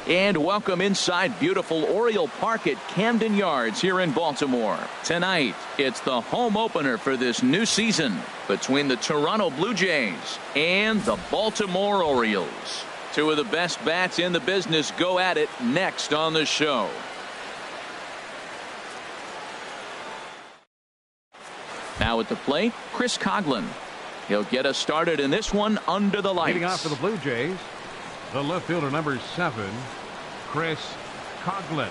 And welcome inside beautiful Oriole Park at Camden Yards here in Baltimore. Tonight, it's the home opener for this new season between the Toronto Blue Jays and the Baltimore Orioles. Two of the best bats in the business go at it next on the show. Now at the plate, Chris Coghlan. He'll get us started in this one under the lights. Leading off for the Blue Jays, the left fielder, number 7, Chris Coghlan.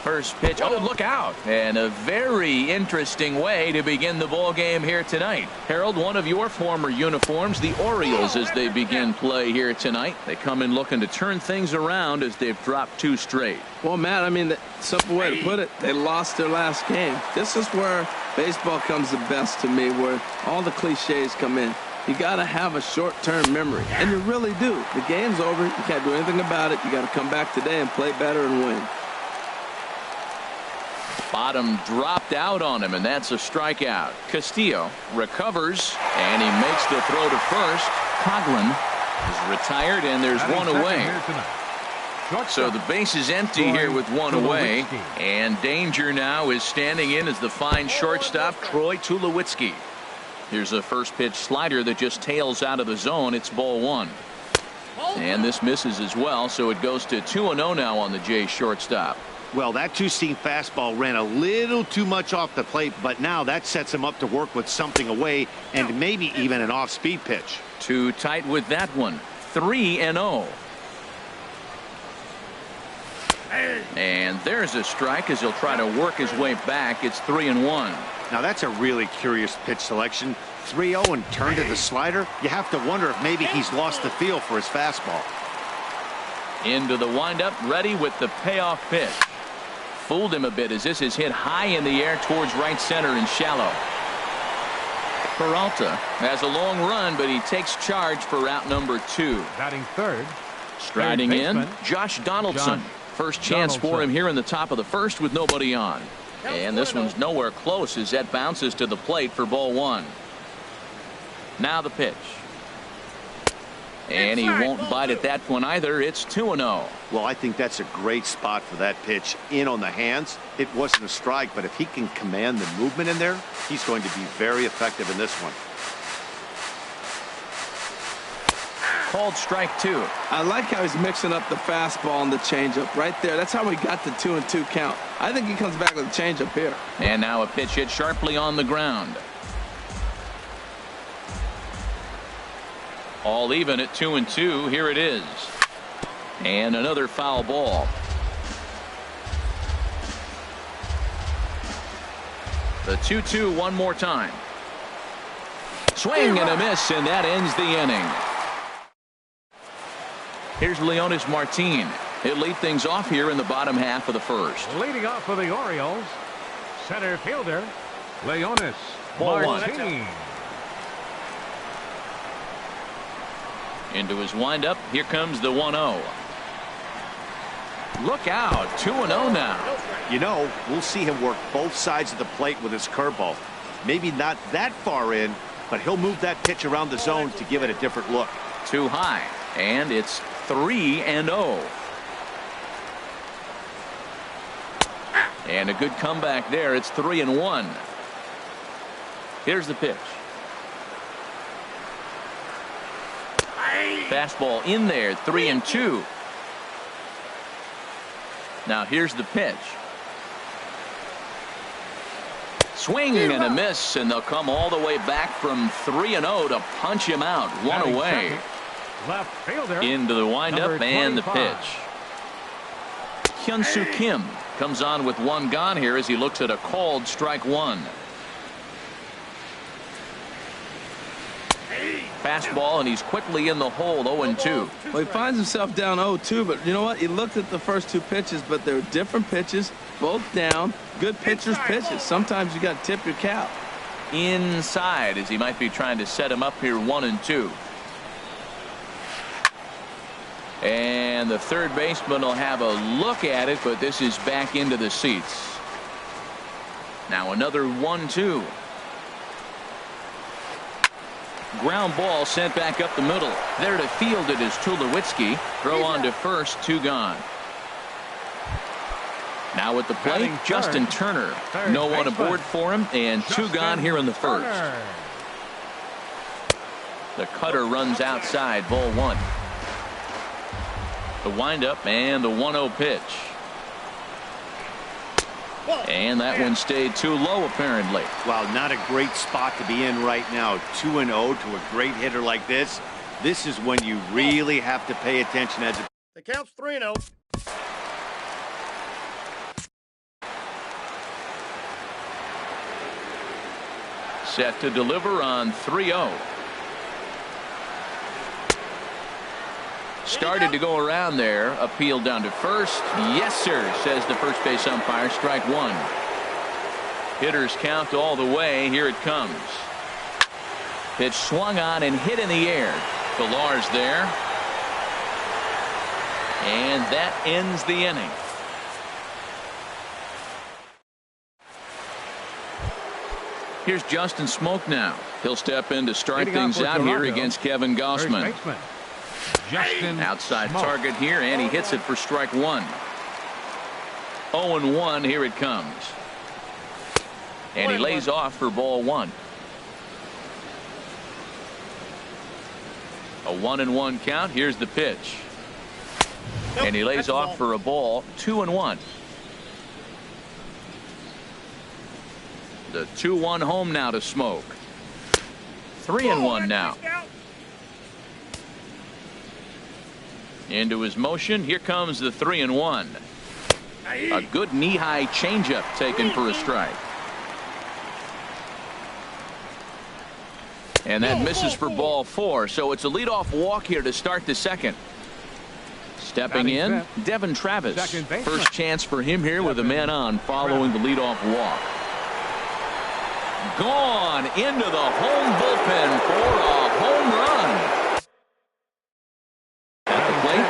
First pitch. Oh, look out. And a very interesting way to begin the ball game here tonight. Harold, one of your former uniforms, the Orioles, as they begin play here tonight. They come in looking to turn things around as they've dropped 2 straight. Well, Matt, I mean, the simple way to put it, they lost their last game. This is where baseball comes the best to me, where all the cliches come in. You got to have a short-term memory, and you really do. The game's over. You can't do anything about it. You got to come back today and play better and win. Bottom dropped out on him, and that's a strikeout. Castillo recovers, and he makes the throw to first. Coghlan is retired, and there's one away. So the base is empty here with one away, and danger now is standing in as the fine shortstop, Troy Tulowitzki. Here's a first pitch slider that just tails out of the zone. It's ball 1. And this misses as well, so it goes to 2-0 now on the Jays shortstop. Well, that two-seam fastball ran a little too much off the plate, but now that sets him up to work with something away and maybe even an off-speed pitch. Too tight with that one. 3-0. And there's a strike as he'll try to work his way back. It's 3-1. Now that's a really curious pitch selection. 3-0 and turn to the slider. You have to wonder if maybe he's lost the feel for his fastball. Into the windup, ready with the payoff pitch. Fooled him a bit as this is hit high in the air towards right center and shallow. Peralta has a long run, but he takes charge for route number 2. Batting third. Striding in, Josh Donaldson. First chance for him here in the top of the first with nobody on. And this one's nowhere close as that bounces to the plate for ball 1. Now the pitch. And he won't bite at that one either. It's 2-0. Well, I think that's a great spot for that pitch in on the hands. It wasn't a strike, but if he can command the movement in there, he's going to be very effective in this one. Called strike 2. I like how he's mixing up the fastball and the changeup right there. That's how we got the 2-2 count. I think he comes back with a changeup here. And now a pitch hit sharply on the ground. All even at 2-2. Here it is. And another foul ball. The 2-2 one more time. Swing and a miss, and that ends the inning. Here's Leonis Martin. He'll lead things off here in the bottom half of the first. Leading off for the Orioles, center fielder, Leonis Martin. Into his windup. Here comes the 1-0. Look out. 2-0 now. You know, we'll see him work both sides of the plate with his curveball. Maybe not that far in, but he'll move that pitch around the zone to give it a different look. Too high. And it's 3-0. And a good comeback there. It's 3-1. Here's the pitch. Fastball in there. 3-2. Now here's the pitch. Swing and a miss, and they'll come all the way back from 3-0 to punch him out. One away. Left fielder. Into the windup and the pitch. Hyun-Soo Kim comes on with one gone here as he looks at a called strike 1. Fastball, and he's quickly in the hole. 0-2. Well, he finds himself down 0-2, but you know what? He looked at the first 2 pitches, but they're different pitches, both down. Good pitchers' pitches. Sometimes you got to tip your cap. Inside as he might be trying to set him up here. 1-2. And the third baseman will have a look at it, but this is back into the seats. Now another 1-2. ground ball sent back up the middle. There to field it is Tulowitzki. Throw on to first, 2 gone. Now at the plate, Justin Turner. No one aboard for him, and 2 gone here in the first. The cutter runs outside, ball 1. The windup and the 1-0 pitch. And that one stayed too low, apparently. Well, not a great spot to be in right now. 2-0 to a great hitter like this. This is when you really have to pay attention as a... The count's 3-0. Set to deliver on 3-0. Started to go around there. Appeal down to first. Yes, sir, says the first base umpire. Strike 1. Hitters count all the way. Here it comes. Pitch swung on and hit in the air. Villar's there. And that ends the inning. Here's Justin Smoke now. He'll step in to start things out here against Kevin Gossman. Outside target here, and he hits it for strike 1. 0-1, here it comes. And he lays off for ball 1. A 1-1 count. Here's the pitch. And he lays off for a ball. 2-1. The 2-1 home now to Smoke. 3-1 now. Into his motion. Here comes the 3-1. A good knee-high changeup taken for a strike. And that misses for ball 4. So it's a leadoff walk here to start the second. Stepping in, Devin Travis. First chance for him here with a man on following the leadoff walk. Gone into the home bullpen for a home run. At the plate,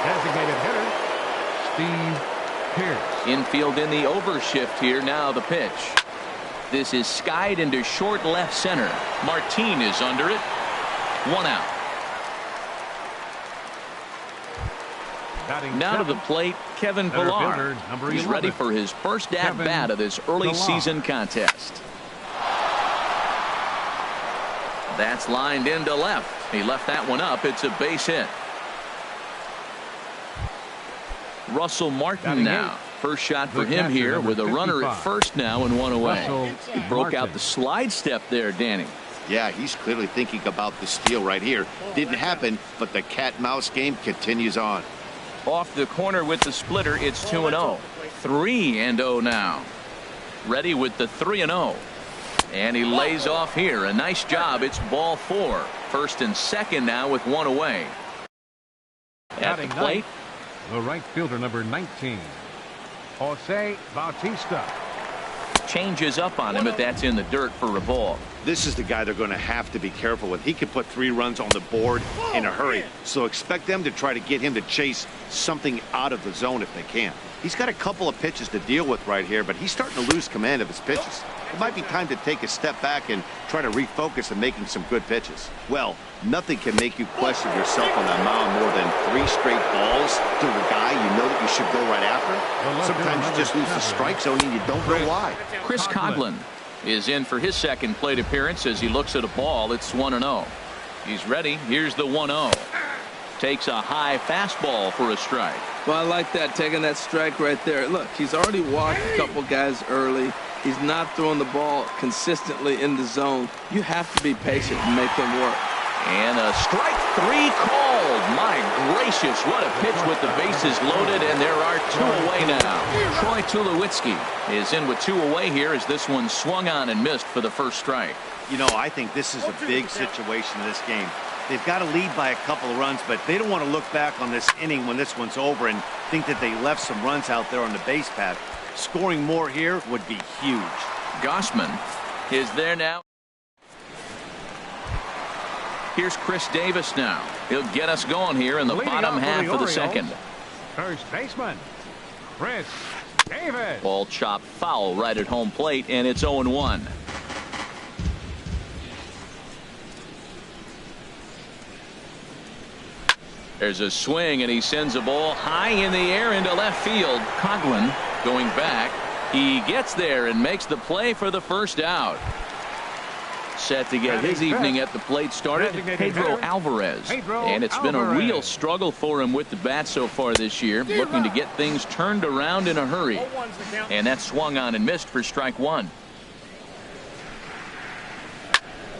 designated hitter, Steve Pearce. Infield in the overshift here. Now the pitch. This is skied into short left center. Martin is under it. 1 out. Now to the plate, Kevin Villar. He's ready for his first at-bat of this early season contest. That's lined into left. He left that one up. It's a base hit. Russell Martin now. First shot for him here with a runner at first now and 1 away. He broke out the slide step there, Danny. Yeah, he's clearly thinking about the steal right here. Didn't happen, but the cat-mouse game continues on. Off the corner with the splitter, it's 2-0. 3-0 now. Ready with the 3-0. And he lays off here. A nice job. It's ball 4. First and second now with 1 away. At the plate, the right fielder, number 19, Jose Bautista. Changes up on him, but that's in the dirt for a ball. This is the guy they're going to have to be careful with. He can put 3 runs on the board in a hurry. So expect them to try to get him to chase something out of the zone if they can. He's got a couple of pitches to deal with right here, but he's starting to lose command of his pitches. It might be time to take a step back and try to refocus on making some good pitches. Well, nothing can make you question yourself on that mound more than 3 straight balls to the guy you know that you should go right after. Sometimes you just lose the strike zone and you don't know why. Chris Coghlan is in for his second plate appearance as he looks at a ball. It's 1-0. He's ready. Here's the 1-0. Takes a high fastball for a strike. Well, I like that, taking that strike right there. Look, he's already walked a couple guys early. He's not throwing the ball consistently in the zone. You have to be patient and make them work. And a strike 3 called. My gracious, what a pitch with the bases loaded, and there are 2 away now. Troy Tulowitzki is in with 2 away here as this one swung on and missed for the first strike. You know, I think this is a big situation in this game. They've got to lead by a couple of runs, but they don't want to look back on this inning when this one's over and think that they left some runs out there on the base pad. Scoring more here would be huge. Gossman is there now. Here's Chris Davis now. He'll get us going here in the bottom half of the second. First baseman, Chris Davis. Ball chopped foul right at home plate, and it's 0-1. There's a swing, and he sends a ball high in the air into left field. Coughlin going back. He gets there and makes the play for the first out. Set to get his evening at the plate started, Pedro Alvarez. And it's been a real struggle for him with the bat so far this year, looking to get things turned around in a hurry. And that swung on and missed for strike one.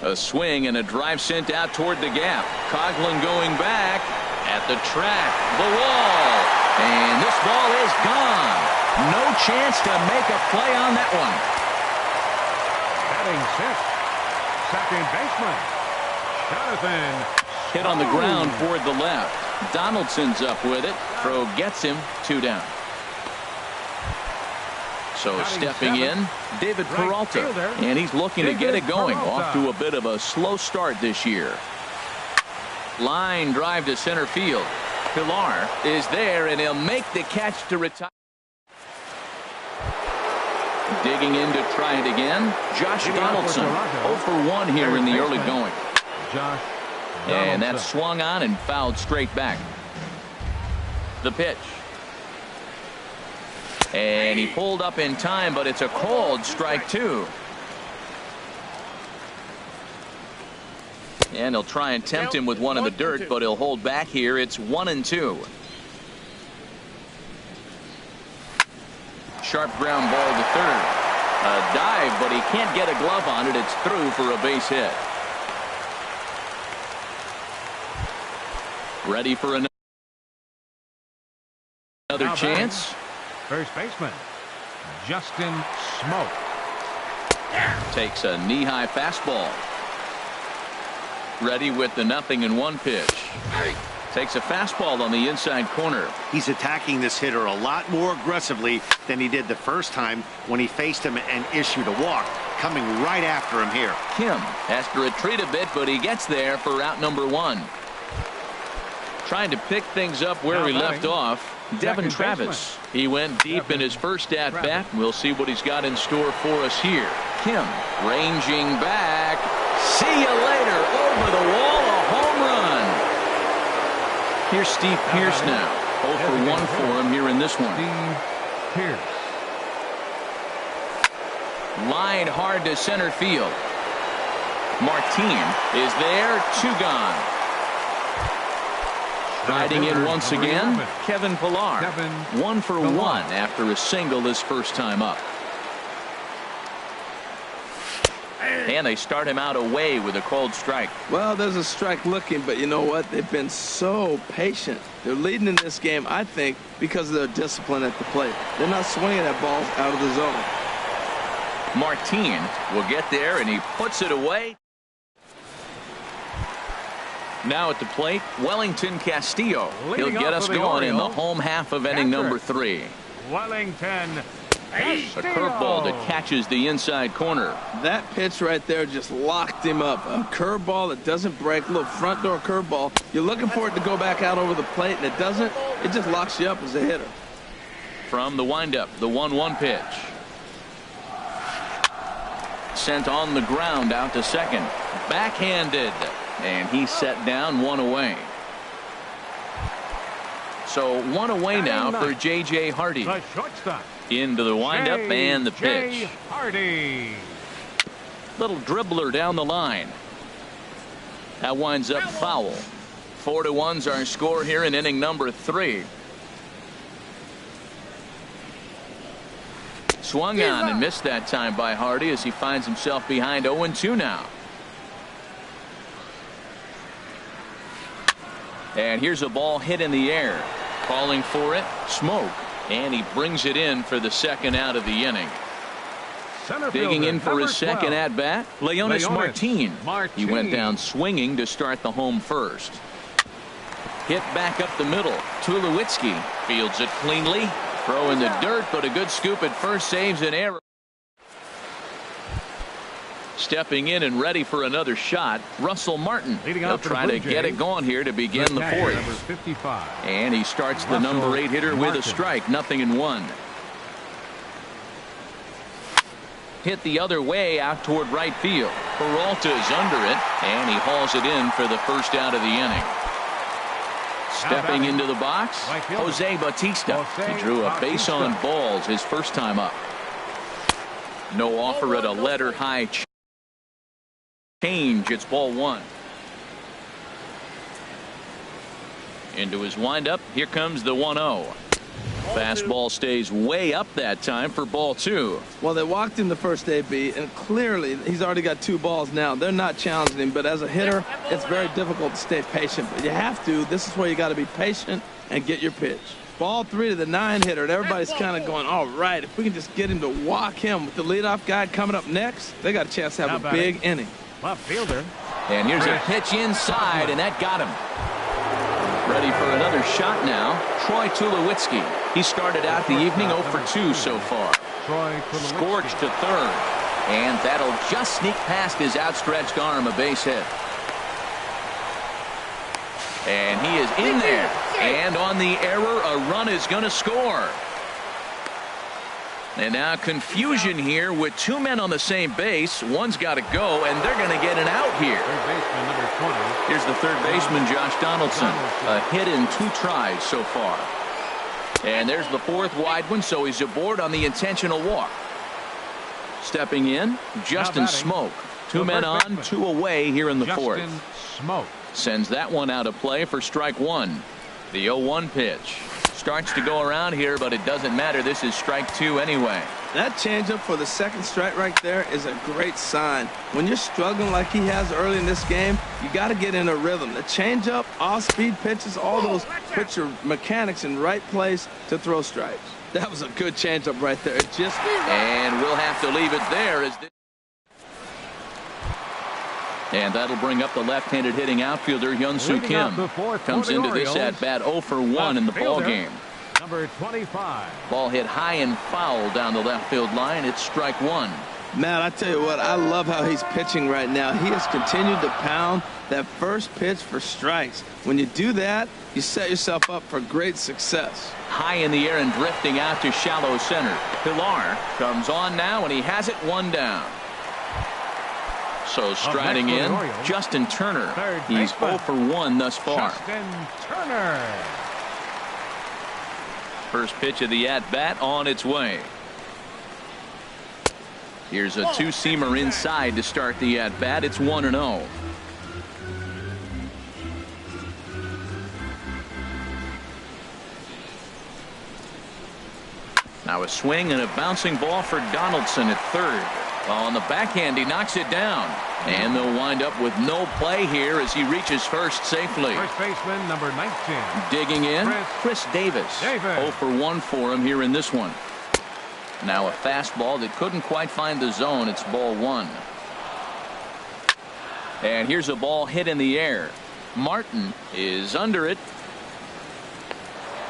A swing and a drive sent out toward the gap. Coughlin going back at the track, the wall, and this ball is gone. No chance to make a play on that one. Batting sixth, second baseman Jonathan. Hit on the ground toward the left. Donaldson's up with it. Throw gets him, 2 down. So stepping in, David Peralta, and he's looking to get it going. Off to a bit of a slow start this year. Line drive to center field. Pilar is there, and he'll make the catch to retire. Digging in to try it again. Josh Donaldson, 0 for 1 here in the early going. And that swung on and fouled straight back. The pitch. And he pulled up in time, but it's a called strike 2. And he'll try and tempt him with one in the dirt, but he'll hold back here. It's 1-2. Sharp ground ball to third. A dive, but he can't get a glove on it. It's through for a base hit. Ready for another chance. First baseman Justin Smoke takes a knee-high fastball. Ready with the 0-1 pitch. Takes a fastball on the inside corner. He's attacking this hitter a lot more aggressively than he did the first time when he faced him and issued a walk. Coming right after him here. Kim has to retreat a bit, but he gets there for out number 1. Trying to pick things up where he left off. Devin Travis. He went deep in his first at-bat. We'll see what he's got in store for us here. Kim ranging back. See you later. Over the wall, a home run. Here's Steve Pearce now. 0 for 1 for him here in this one. Steve Pearce. Line hard to center field. Martin is there. 2 gone. Riding in once again, Kevin Pilar. 1 for 1 after a single his first time up. And they start him out away with a called strike. Well, there's a strike looking, but you know what? They've been so patient. They're leading in this game, I think, because of their discipline at the plate. They're not swinging at balls out of the zone. Martin will get there, and he puts it away. Now at the plate, Wellington Castillo. He'll get us going in the home half of inning number 3. Wellington A curveball that catches the inside corner. That pitch right there just locked him up. A curveball that doesn't break, a little front door curveball. You're looking for it to go back out over the plate, and it doesn't. It just locks you up as a hitter. From the windup, the 1-1 pitch. Sent on the ground out to second. Backhanded. And he's set down, 1 away. So 1 away now for J.J. Hardy. The shortstop. Into the windup and the pitch. Hardy. Little dribbler down the line. That winds up foul. 4-1's our score here in inning number 3. Swung on and missed that time by Hardy as he finds himself behind 0-2 now. And here's a ball hit in the air. Calling for it, Smoke. And he brings it in for the second out of the inning. Digging in for his second at-bat, Leonis Martin. He went down swinging to start the home first. Hit back up the middle. Tulowitzki fields it cleanly. Throw in the dirt, but a good scoop at first, saves an error. Stepping in and ready for another shot, Russell Martin. He'll try to get it going here to begin the 4th. And he starts the number 8 hitter with a strike, 0-1. Hit the other way out toward right field. Peralta is under it, and he hauls it in for the first out of the inning. Stepping into the box, Jose Bautista. He drew a base on balls his first time up. No offer at a letter high change. It's ball one. Into his windup. Here comes the 1-0. Fastball stays way up that time for ball two. Well, they walked him the first AB, and clearly he's already got 2 balls now. They're not challenging him, but as a hitter, it's very difficult to stay patient. But you have to. This is where you got to be patient and get your pitch. Ball 3 to the 9 hitter, and everybody's kind of going, all right, if we can just get him to walk him with the leadoff guy coming up next, they got a chance to have a big inning. Left fielder. And here's a pitch inside, and that got him. Ready for another shot now, Troy Tulowitzki. He started out the evening 0 for 2 so far. Scorched to third, and that'll just sneak past his outstretched arm, a base hit. And he is in there, and on the error, a run is going to score. And now confusion here with 2 men on the same base. One's got to go, and they're going to get an out here. Third baseman, number 20. Here's the third baseman, Josh Donaldson. A hit in 2 tries so far. And there's the 4th wide one, so he's aboard on the intentional walk. Stepping in, Justin Smoke. 2 men on, 2 away here in the 4th. Smoke sends that one out of play for strike 1. The 0-1 pitch. Starts to go around here, but it doesn't matter. This is strike 2 anyway. That changeup for the second strike right there is a great sign. When you're struggling like he has early in this game, you got to get in a rhythm. The changeup, off-speed pitches, all those put your mechanics in right place to throw strikes. That was a good changeup right there. It just and we'll have to leave it there. And that'll bring up the left-handed hitting outfielder Hyun-Soo Kim. Comes into this at bat 0 for 1 in the ball game. Number 25. Ball hit high and foul down the left field line. It's strike 1. Matt, I tell you what, I love how he's pitching right now. He has continued to pound that first pitch for strikes. When you do that, you set yourself up for great success. High in the air and drifting out to shallow center. Pilar comes on now, and he has it 1 down. So striding in, Justin Turner. He's 0 for 1 thus far. Justin Turner. First pitch of the at-bat on its way. Here's a 2-seamer inside to start the at-bat. It's 1-0. Now a swing and a bouncing ball for Donaldson at third. On the backhand, he knocks it down. And they'll wind up with no play here as he reaches first safely. First baseman, number 19. Digging in, Chris Davis. 0 for 1 for him here in this one. Now a fastball that couldn't quite find the zone. It's ball 1. And here's a ball hit in the air. Martin is under it.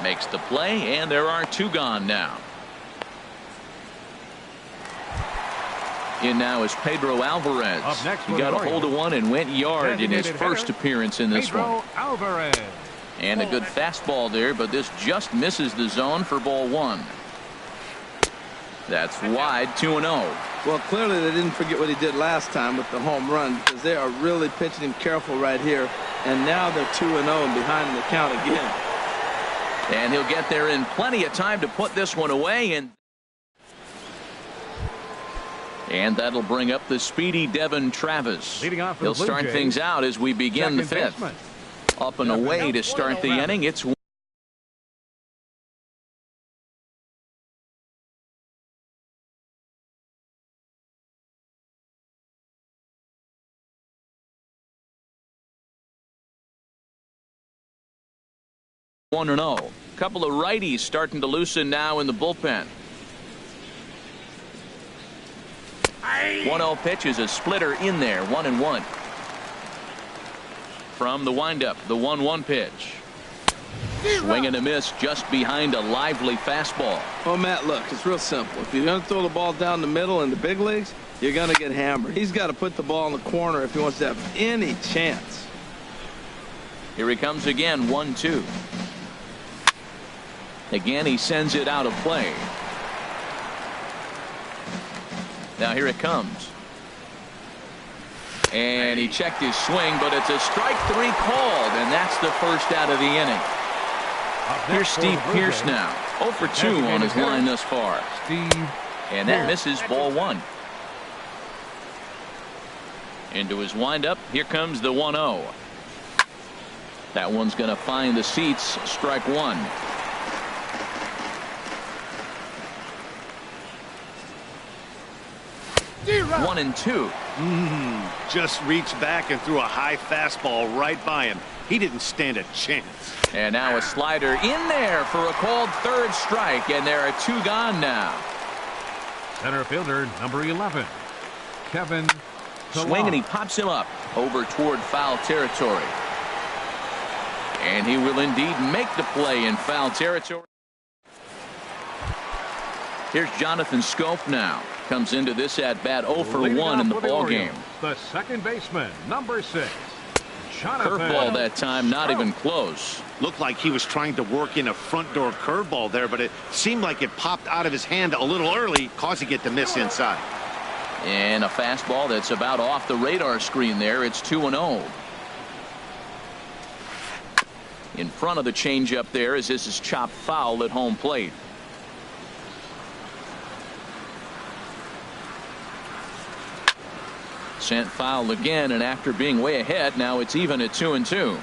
Makes the play, and there are 2 gone now. In now is Pedro Alvarez. He got a hold of one and went yard in his first appearance in this one. Alvarez. And a good fastball there, but this just misses the zone for ball 1. That's wide, 2-0. Well, clearly they didn't forget what he did last time with the home run, because they are really pitching him careful right here. And now they're 2-0 and behind in the count again. And he'll get there in plenty of time to put this one away. And that'll bring up the speedy Devin Travis. He'll start things out as we begin the 5th. Up and away to start the inning. It's 1-0. Couple of righties starting to loosen now in the bullpen. 1-0 pitch is a splitter in there, 1-1. From the windup, the 1-1 pitch. Swing and a miss just behind a lively fastball. Oh, Matt, look, it's real simple. If you're going to throw the ball down the middle in the big leagues, you're going to get hammered. He's got to put the ball in the corner if he wants to have any chance. Here he comes again, 1-2. Again, he sends it out of play. Now here it comes. And he checked his swing, but it's a strike 3 called, and that's the first out of the inning. Here's Steve Pierce now. 0 for 2 on his line thus far. And that misses ball 1. Into his windup. Here comes the 1-0. That one's going to find the seats. Strike 1. One and 2. Just reached back and threw a high fastball right by him. He didn't stand a chance. And now a slider in there for a called third strike, and there are 2 gone now. Center fielder number 11, Kevin. Swing, and he pops him up over toward foul territory. And he will indeed make the play in foul territory. Here's Jonathan Scope now. Comes into this at bat 0 for 1 in the ball game. The second baseman, number 6. Curveball that time, not even close. Looked like he was trying to work in a front door curveball there, but it seemed like it popped out of his hand a little early, causing it to miss inside. And a fastball that's about off the radar screen there. It's 2-0. In front of the changeup there as this is chopped foul at home plate. Sent foul again, and after being way ahead, now it's even at 2-2.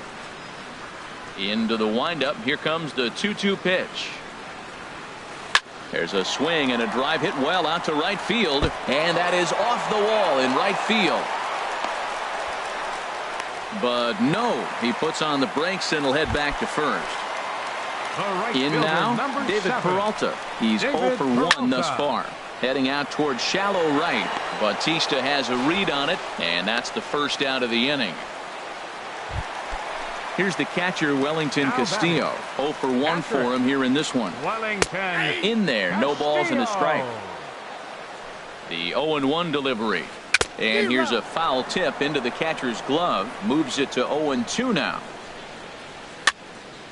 Into the windup. Here comes the 2-2 pitch. There's a swing and a drive hit well out to right field, and that is off the wall in right field. But no, he puts on the brakes and will head back to first. In now, David Peralta. He's 0 for 1 thus far. Heading out towards shallow right. Bautista has a read on it, and that's the first out of the inning. Here's the catcher, Wellington Castillo. 0 for 1 for him here in this one. In there, no balls and a strike. The 0-1 delivery. And here's a foul tip into the catcher's glove. Moves it to 0-2 now.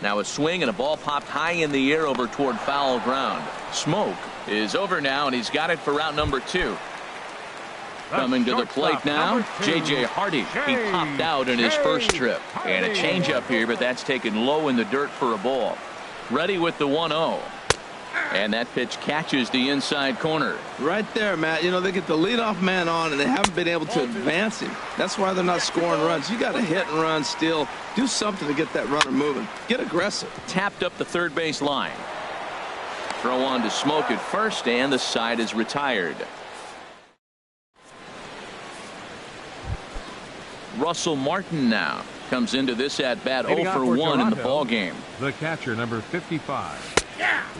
Now a swing and a ball popped high in the air over toward foul ground. Smoke is over now, and he's got it for out number 2. Coming to the plate now, J.J. Hardy. He popped out in his first trip. And a changeup here, but that's taken low in the dirt for a ball. Ready with the 1-0. And that pitch catches the inside corner. Right there, Matt. You know, they get the leadoff man on, and they haven't been able to advance him. That's why they're not scoring runs. You got to hit and run, steal. Do something to get that runner moving. Get aggressive. Tapped up the third base line. Throw on to Smoke at first, and the side is retired. Russell Martin now comes into this at bat 0 for 1 in the ball game. The catcher, number 55.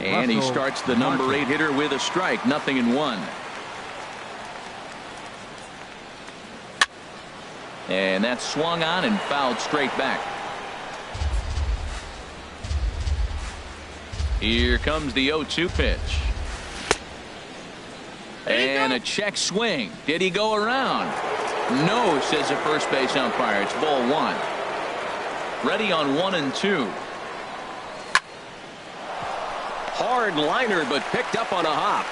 And he starts the number 8 hitter with a strike. 0-1. And that's swung on and fouled straight back. Here comes the 0-2 pitch. And a check swing. Did he go around? No, says the first base umpire. It's ball 1. Ready on 1-2. Hard liner, but picked up on a hop.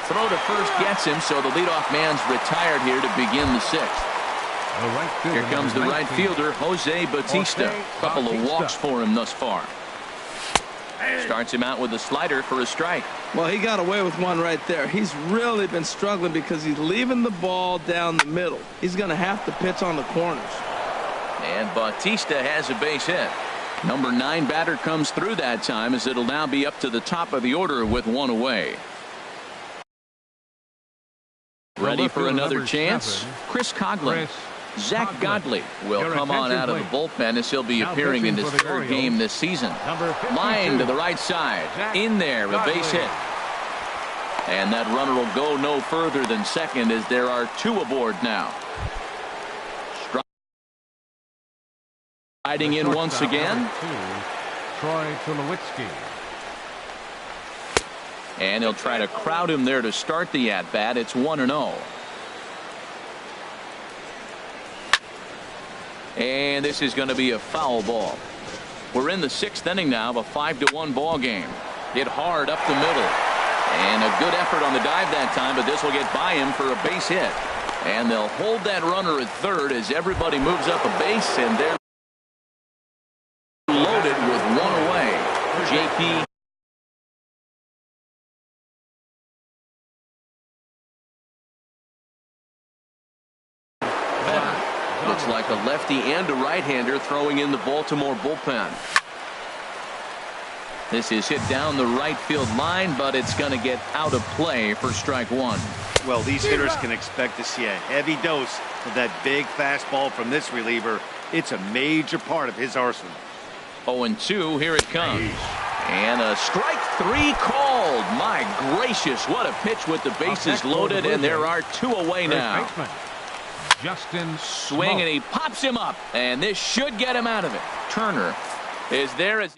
Throw to first gets him, so the leadoff man's retired here to begin the 6th. Here comes the right fielder, Jose Bautista. Couple of walks for him thus far. Starts him out with a slider for a strike. Well, he got away with one right there. He's really been struggling because he's leaving the ball down the middle. He's going to have to pitch on the corners. And Bautista has a base hit. Number 9 batter comes through that time as it'll now be up to the top of the order with 1 away. Ready for another chance? Chris Coughlin. Zach Godley will come on out of the bullpen as he'll be appearing in his 3rd game this season. Line to the right side. In there, a base hit. And that runner will go no further than second as there are 2 aboard now. Riding in once again. Troy Tulowitzki. And he'll try to crowd him there to start the at-bat. It's 1-0. And this is going to be a foul ball. We're in the 6th inning now of a 5-1 ball game. Hit hard up the middle. And a good effort on the dive that time, but this will get by him for a base hit. And they'll hold that runner at third as everybody moves up a base, and they're loaded with 1 away. JP. Looks like a lefty and a right-hander throwing in the Baltimore bullpen. This is hit down the right field line, but it's going to get out of play for strike one. Well, these hitters can expect to see a heavy dose of that big fastball from this reliever. It's a major part of his arsenal. 0-2, here it comes. And a strike three called. My gracious, what a pitch with the bases loaded, and there are two away now. Justin swing, and he pops him up, and this should get him out of it. Turner is there as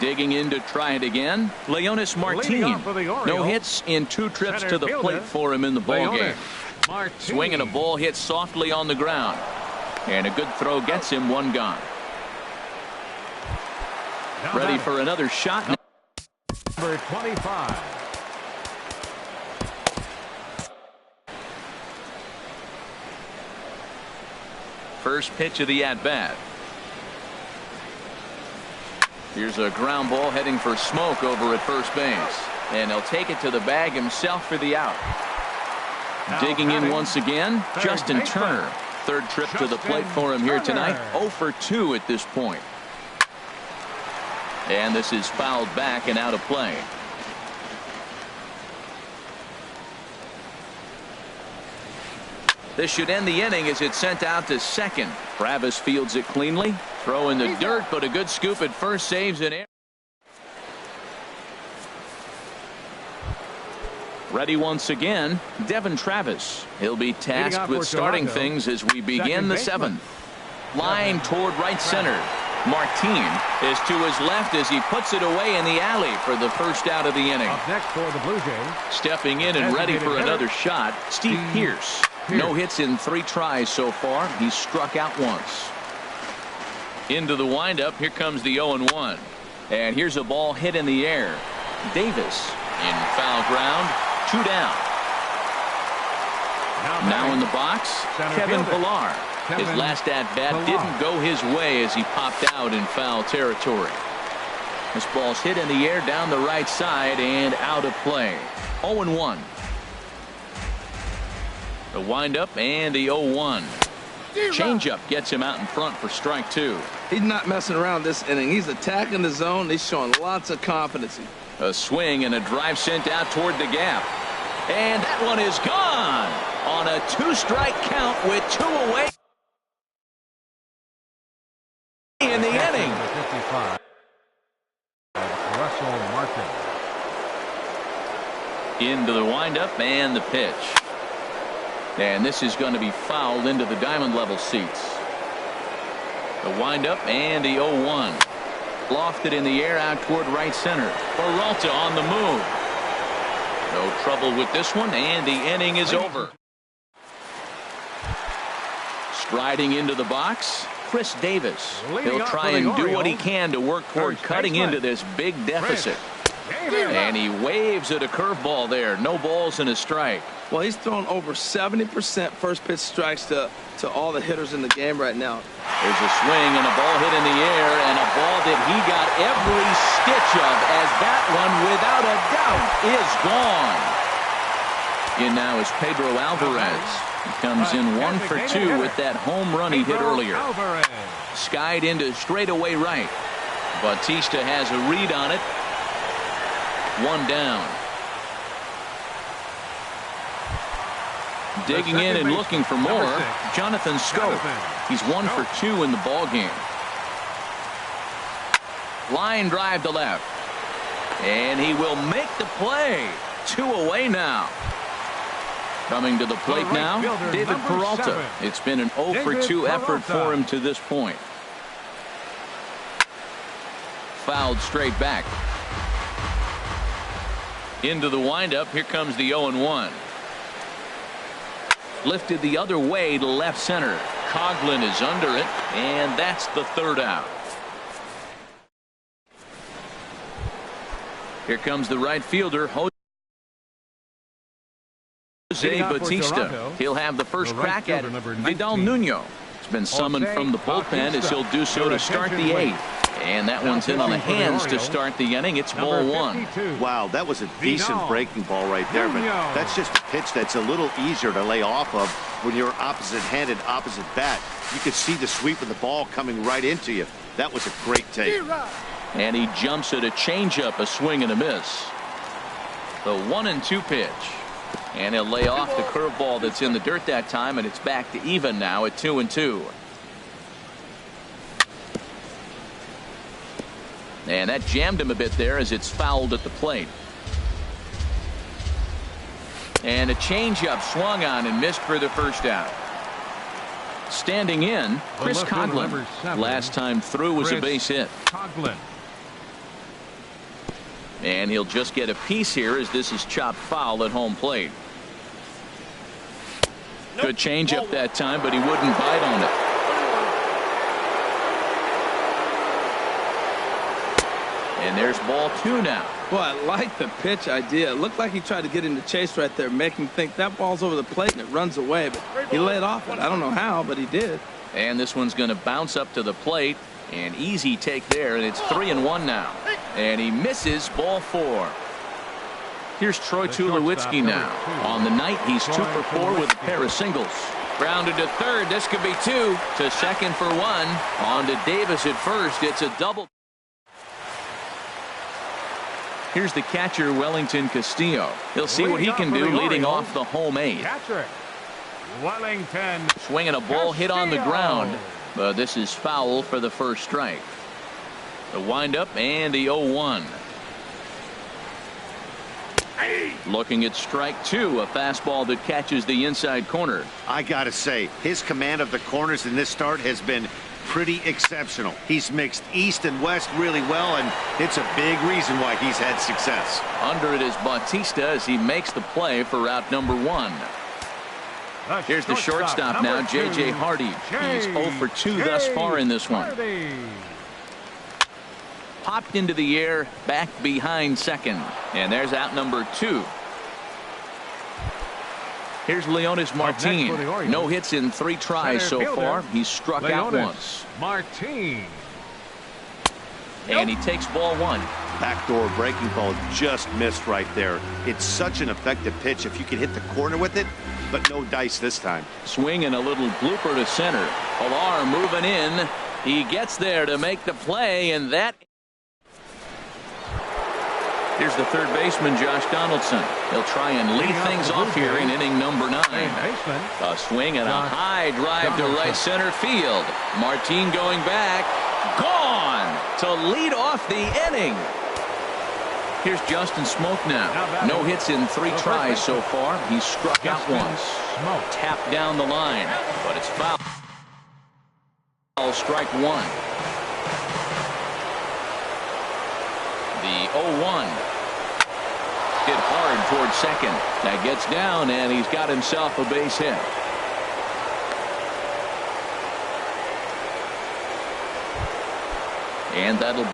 digging in to try it again. Leonis Martin. No hits in 2 trips to the plate for him in the ballgame. Swinging a ball hit softly on the ground. And a good throw gets him 1 gone. Ready for another shot. Number 25. First pitch of the at-bat. Here's a ground ball heading for Smoke over at first base. And he'll take it to the bag himself for the out. Digging in once again, Justin Turner. Third trip to the plate for him here tonight. 0 for 2 at this point. And this is fouled back and out of play. This should end the inning as it's sent out to second. Travis fields it cleanly. Throw in the dirt, but a good scoop at first saves an error. Ready once again, Devin Travis. He'll be tasked with starting things as we begin the 7th. Line toward right center. Martin is to his left as he puts it away in the alley for the first out of the inning. Up next for the Blue Jays. Stepping in and ready for another shot, Steve Pearce. No hits in 3 tries so far. He's struck out once. Into the windup. Here comes the 0-1. And here's a ball hit in the air. Davis in foul ground. 2 down. Now in the box, Kevin Pillar. His last at-bat didn't go his way as he popped out in foul territory. This ball's hit in the air down the right side and out of play. 0-1. The windup and the 0-1. Changeup gets him out in front for strike 2. He's not messing around this inning. He's attacking the zone. He's showing lots of confidence. A swing and a drive sent out toward the gap. And that one is gone on a 2-strike count with 2 away in the inning. 55. Russell Martin. Into the windup and the pitch. And this is going to be fouled into the diamond level seats. The windup and the 0-1. Lofted in the air out toward right center. Peralta on the move. No trouble with this one, and the inning is over. Striding into the box, Chris Davis. He'll try and do what he can to work toward cutting into this big deficit. And he waves at a curveball there. No balls and a strike. Well, he's thrown over 70% first pitch strikes to all the hitters in the game right now. There's a swing and a ball hit in the air, and a ball that he got every stitch of, as that one, without a doubt, is gone. In now is Pedro Alvarez. He comes in 1 for 2 with that home run he hit earlier. Skied into straightaway right. Bautista has a read on it. 1 down. Digging in and looking for more, Jonathan Schoop. He's 1 for 2 in the ball game. Line drive to left. And he will make the play. 2 away now. Coming to the plate now, David Peralta. It's been an 0 for 2 effort for him to this point. Fouled straight back. Into the windup. Here comes the 0-1. Lifted the other way to left center. Coughlin is under it, and that's the 3rd out. Here comes the right fielder, Jose Bautista. He'll have the first crack at it. Vidal Nuno been summoned from the bullpen as he'll do so to start the 8th. And that one's in on the hands to start the inning. It's ball 1. Wow, that was a decent breaking ball right there, but that's just a pitch that's a little easier to lay off of when you're opposite-handed, opposite bat. You could see the sweep of the ball coming right into you. That was a great take. And he jumps at a changeup, a swing and a miss. The 1-2 pitch. And he'll lay off the curveball that's in the dirt that time, and it's back to even now at 2-2. And that jammed him a bit there as it's fouled at the plate. And a changeup swung on and missed for the first out. Standing in, Chris Coghlan. Last time through was a base hit. Coghlan. And he'll just get a piece here as this is chopped foul at home plate. Good changeup that time, but he wouldn't bite on it. And there's ball 2 now. Boy, I like the pitch idea. It looked like he tried to get into chase right there, make him think that ball's over the plate and it runs away. But he laid off it. I don't know how, but he did. And this one's going to bounce up to the plate. An easy take there, and it's 3-1 now. And he misses ball 4. Here's Troy Tulowitzki now. On the night, he's 2 for 4 with a pair of singles. Grounded to third. This could be 2. To second for 1. On to Davis at first. It's a double. Here's the catcher, Wellington Castillo. He'll see what he can do leading off the home 8th. Catcher Wellington. Swinging a ball hit on the ground. But this is foul for the first strike. The windup and the 0-1. Looking at strike 2, a fastball that catches the inside corner. I gotta say, his command of the corners in this start has been pretty exceptional. He's mixed east and west really well, and it's a big reason why he's had success. Under it is Bautista as he makes the play for route number 1. Here's the shortstop now, J.J. Hardy. He's 0 for 2 thus far in this one. Popped into the air, back behind second. And there's out number 2. Here's Leonis Martin. No hits in 3 tries so far. He's struck out once. Martin. And he takes ball 1. Backdoor breaking ball just missed right there. It's such an effective pitch if you can hit the corner with it, but no dice this time. Swing and a little blooper to center. Pilar moving in. He gets there to make the play, and that. Here's the third baseman, Josh Donaldson. He'll try and lead things off here in inning number 9. A swing and a high drive to right center field. Martin going back. Gone to lead off the inning. Here's Justin Smoke now. No hits in 3 tries so far. He's struck out once. Tapped down the line, but it's foul. Strike 1. The 0-1. Hit hard towards second. That gets down, and he's got himself a base hit. And that'll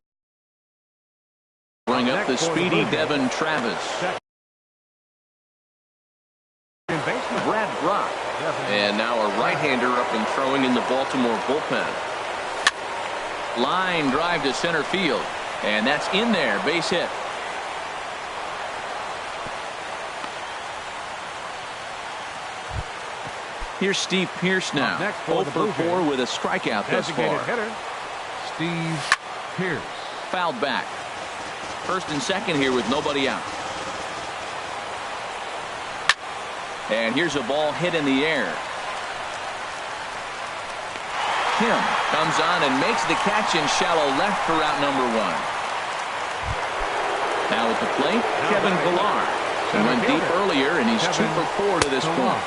bring up the speedy Devin Travis. Brad Brock. And now a right-hander up and throwing in the Baltimore bullpen. Line drive to center field. And that's in there. Base hit. Here's Steve Pearce now. 0 for 4 with a strikeout thus far. Hitter, Steve Pearce. Fouled back. First and second here with nobody out. And here's a ball hit in the air. Kim comes on and makes the catch in shallow left for out number 1. Now at the plate, Kevin Pilar. He went deep earlier, and he's 2 for 4 to this point.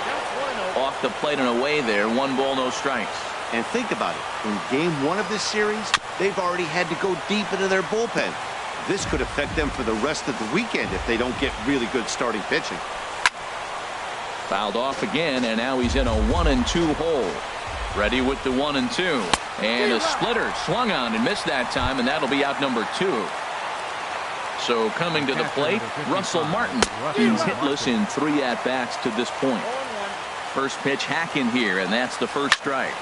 Off the plate and away there. 1 ball, no strikes. And think about it. In game 1 of this series, they've already had to go deep into their bullpen. This could affect them for the rest of the weekend if they don't get really good starting pitching. Fouled off again, and now he's in a 1-2 hole. Ready with the 1-2. And a splitter swung on and missed that time, and that'll be out number 2. So coming to the plate, Russell Martin. He's hitless in 3 at-bats to this point. First pitch hack in here, and that's the first strike.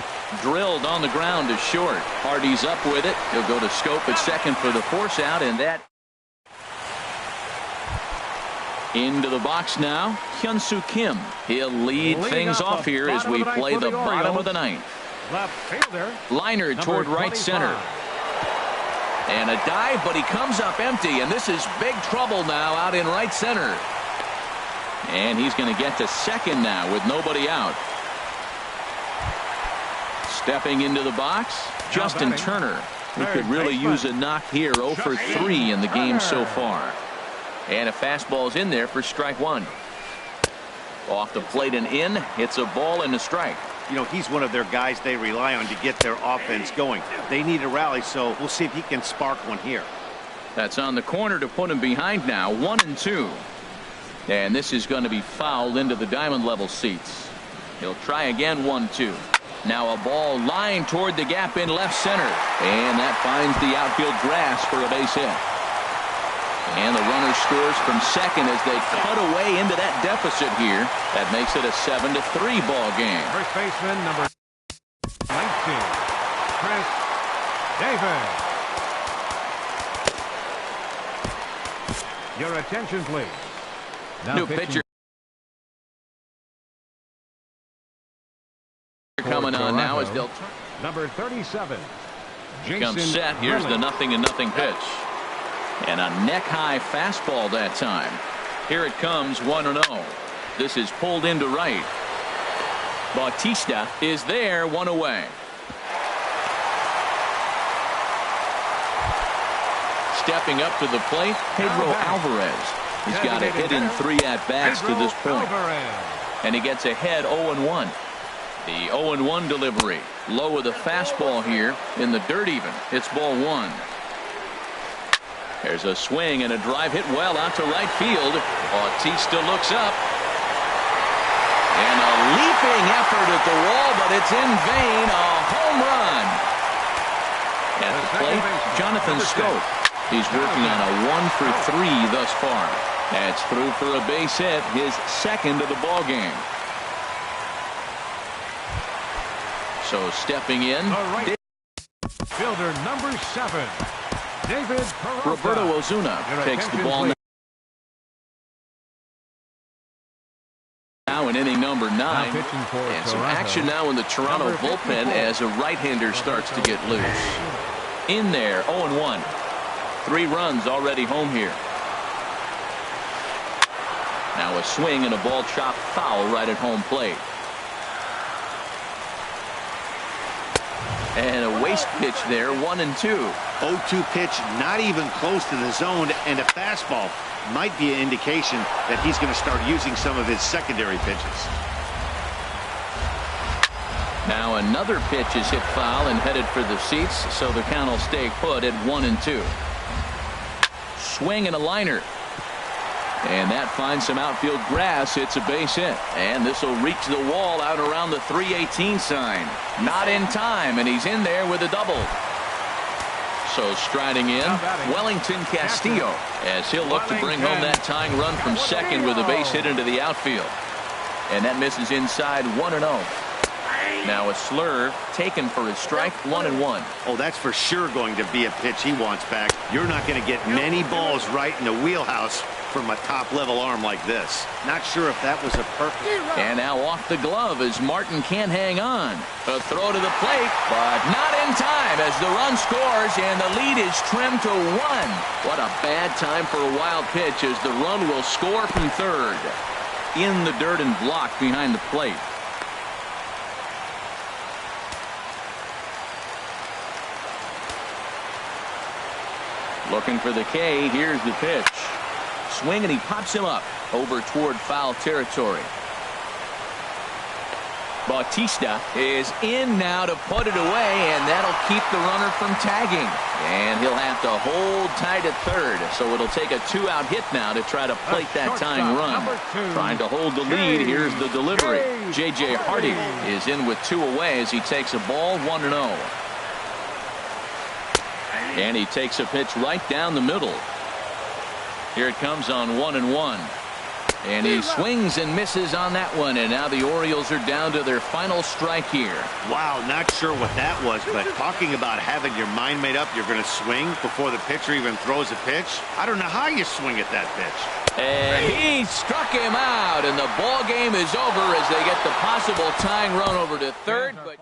Drilled on the ground to short. Hardy's up with it. He'll go to Scope at second for the force out, and that into the box now. Hyun-Soo Kim. He'll lead things off here as we play the bottom of the ninth. Left fielder. Liner toward right center. And a dive, but he comes up empty, and this is big trouble now out in right center. And he's going to get to second now with nobody out. Stepping into the box, Justin Turner, who could really use a knock here. 0 for 3 in the game so far. And a fastball's in there for strike one. Off the plate and in. It's a ball and a strike. You know, he's one of their guys they rely on to get their offense going. They need a rally, so we'll see if he can spark one here. That's on the corner to put him behind now. 1-2. And this is going to be fouled into the diamond level seats. He'll try again. 1-2. Now a ball lined toward the gap in left center. And that finds the outfield grass for a base hit. And the runner scores from second as they cut away into that deficit here. That makes it a 7-3 ball game. First baseman number 19, Chris Davis. Your attention, please. Now New pitcher coming on now as they'll turn. Number 37, Comes Jason set. Here's the Riley. 0-0 pitch. And a neck-high fastball that time. Here it comes. 1-0. This is pulled into right. Bautista is there. One away. Stepping up to the plate, Pedro Alvarez. He's got a hit in 3 at-bats to this point. And he gets ahead 0-1. The 0-1 delivery. Low of the fastball here in the dirt even. It's ball one. There's a swing and a drive hit well out to right field. Bautista looks up. And a leaping effort at the wall, but it's in vain. A home run. At the plate, Jonathan Scope. He's working on a 1 for 3 thus far. That's through for a base hit, his second of the ball game. So stepping in, Right fielder number 7, David Peralta. Roberto Ozuna takes the ball now in inning number 9. And some action now in the Toronto bullpen as a right-hander starts to get loose. In there, 0-1. 3 runs already home here. Now a swing and a ball chopped foul right at home plate. And a waste pitch there. 1-2. 0-2 pitch, not even close to the zone, and a fastball might be an indication that he's going to start using some of his secondary pitches. Now another pitch is hit foul and headed for the seats, so the count will stay put at 1-2. Swing and a liner. And that finds some outfield grass. It's a base hit. And this will reach the wall out around the 318 sign. Not in time, and he's in there with a double. So striding in, Wellington Castillo, as he'll look to bring home that tying run from second with a base hit into the outfield. And that misses inside. 1-0. Now a slurve taken for his strike. 1-1. Oh, that's for sure going to be a pitch he wants back. You're not going to get many balls right in the wheelhouse from a top-level arm like this. Not sure if that was a perfect. And now off the glove as Martin can't hang on. A throw to the plate, but not in time as the run scores and the lead is trimmed to 1. What a bad time for a wild pitch as the run will score from third. In the dirt and blocked behind the plate. Looking for the K. Here's the pitch. Swing and he pops him up over toward foul territory. Bautista is in now to put it away, and that'll keep the runner from tagging. And he'll have to hold tight at third, so it'll take a 2-out hit now to try to plate that tying run. Trying to hold the lead. Here's the delivery. J.J. Hardy is in with 2 away as he takes a ball. 1-0. And he takes a pitch right down the middle. Here it comes on 1-1. And he swings and misses on that one, and now the Orioles are down to their final strike here. Wow, not sure what that was, but talking about having your mind made up, you're going to swing before the pitcher even throws a pitch. I don't know how you swing at that pitch. And he struck him out, and the ball game is over as they get the possible tying run over to third. But